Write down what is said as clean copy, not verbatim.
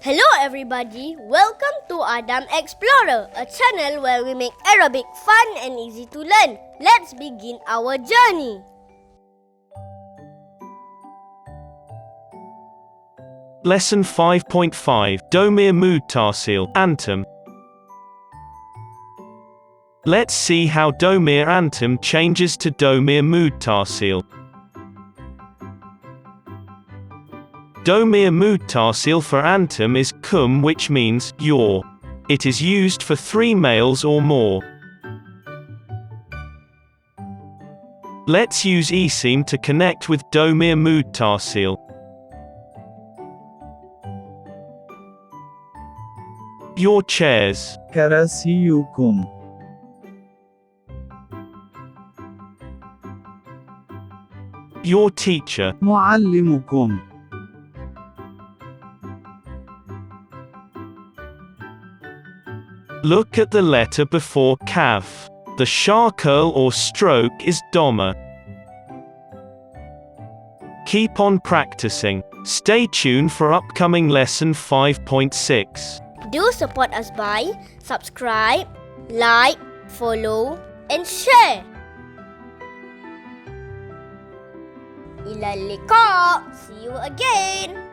Hello everybody, welcome to Adam Explorer, a channel where we make Arabic fun and easy to learn. Let's begin our journey. Lesson 5.5 Dhomir Muttasil Antum. Let's see how Dhomir Antum changes to Dhomir Muttasil. Dhomir Muttasil for Antum is kum, which means your. It is used for 3 males or more. Let's use isim to connect with Dhomir Muttasil. Your chairs. كراسيكم. Your teacher. معلمكم. Look at the letter before kaf. The sharp curl or stroke is Dhomir. Keep on practicing. Stay tuned for upcoming lesson 5.6. Do support us by subscribe, like, follow and share. Ila liqa. See you again.